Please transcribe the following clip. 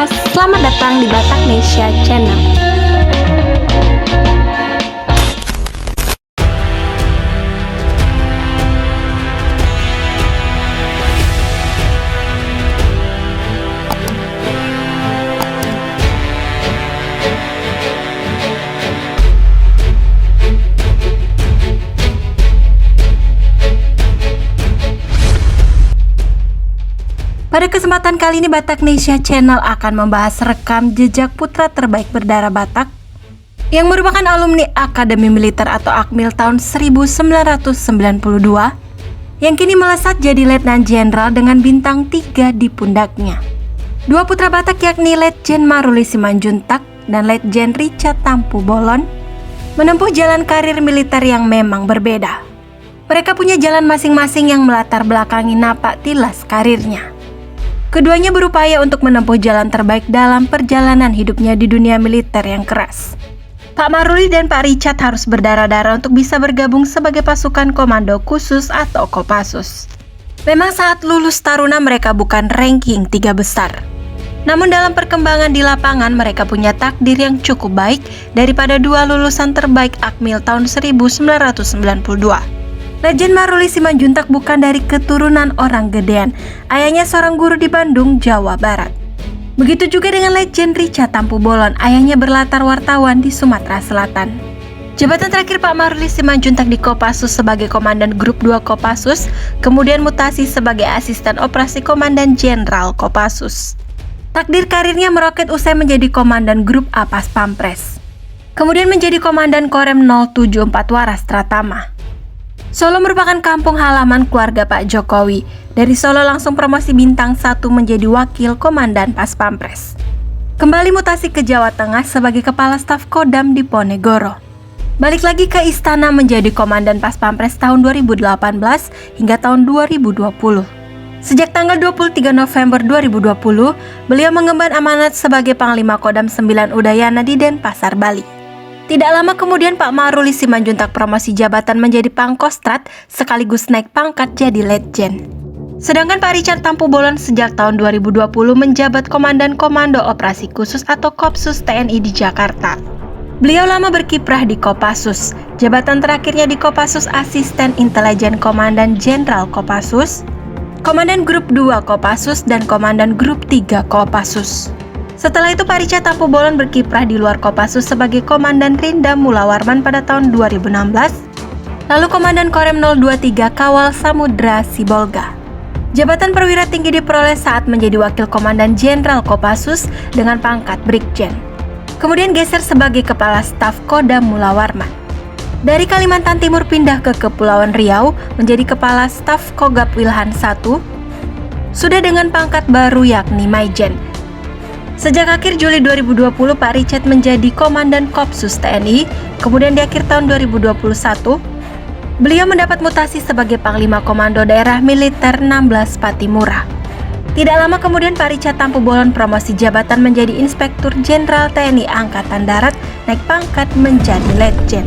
Podcast, selamat datang di Bataknesia Channel. Pada kesempatan kali ini Bataknesia Channel akan membahas rekam jejak putra terbaik berdarah Batak yang merupakan alumni Akademi Militer atau Akmil tahun 1992 yang kini melesat jadi Letnan Jenderal dengan bintang 3 di pundaknya. Dua putra Batak yakni Letjen Maruli Simanjuntak dan Letjen Richard Tampu Bolon menempuh jalan karir militer yang memang berbeda. Mereka punya jalan masing-masing yang melatar belakangi napak tilas karirnya. Keduanya berupaya untuk menempuh jalan terbaik dalam perjalanan hidupnya di dunia militer yang keras. Pak Maruli dan Pak Richard harus berdarah-darah untuk bisa bergabung sebagai pasukan komando khusus atau Kopassus. Memang saat lulus taruna mereka bukan ranking 3 besar. Namun dalam perkembangan di lapangan mereka punya takdir yang cukup baik daripada dua lulusan terbaik Akmil tahun 1992. Letjen Maruli Simanjuntak bukan dari keturunan orang gedean. Ayahnya seorang guru di Bandung, Jawa Barat. Begitu juga dengan Letjen Richard Tampu Bolon, ayahnya berlatar wartawan di Sumatera Selatan. Jabatan terakhir Pak Maruli Simanjuntak di Kopassus sebagai Komandan Grup 2 Kopassus, kemudian mutasi sebagai Asisten Operasi Komandan Jenderal Kopassus. Takdir karirnya meroket usai menjadi Komandan Grup A Pas Pampres. Kemudian menjadi Komandan Korem 074 Waras Tratama. Solo merupakan kampung halaman keluarga Pak Jokowi. Dari Solo langsung promosi bintang 1 menjadi Wakil Komandan Pas Pampres. Kembali mutasi ke Jawa Tengah sebagai Kepala Staf Kodam di Ponegoro. Balik lagi ke istana menjadi Komandan Pas Pampres tahun 2018 hingga tahun 2020. Sejak tanggal 23 November 2020, beliau mengemban amanat sebagai Panglima Kodam 9 Udayana di Denpasar, Bali. Tidak lama kemudian Pak Maruli Simanjuntak promosi jabatan menjadi Pangkostrat sekaligus naik pangkat jadi Letjen. Sedangkan Pak Richard Tampu Bolon sejak tahun 2020 menjabat Komandan Komando Operasi Khusus atau Kopsus TNI di Jakarta. Beliau lama berkiprah di Kopassus. Jabatan terakhirnya di Kopassus Asisten Intelijen Komandan Jenderal Kopassus, Komandan Grup 2 Kopassus, dan Komandan Grup 3 Kopassus. Setelah itu Pak Richard Tampu Bolon berkiprah di luar Kopassus sebagai Komandan Rindam Mula Warman pada tahun 2016, lalu Komandan Korem 023 Kawal Samudra Sibolga. Jabatan perwira tinggi diperoleh saat menjadi Wakil Komandan Jenderal Kopassus dengan pangkat Brigjen. Kemudian geser sebagai Kepala Staf Kodam Mula Warman. Dari Kalimantan Timur pindah ke Kepulauan Riau menjadi Kepala Staf Kogab Wilhan I, sudah dengan pangkat baru yakni Maijen. Sejak akhir Juli 2020, Pak Richard menjadi Komandan Kopsus TNI, kemudian di akhir tahun 2021, beliau mendapat mutasi sebagai Panglima Komando Daerah Militer 16 Patimura. Tidak lama kemudian Pak Richard Tampu Bolon promosi jabatan menjadi Inspektur Jenderal TNI Angkatan Darat, naik pangkat menjadi Letjen.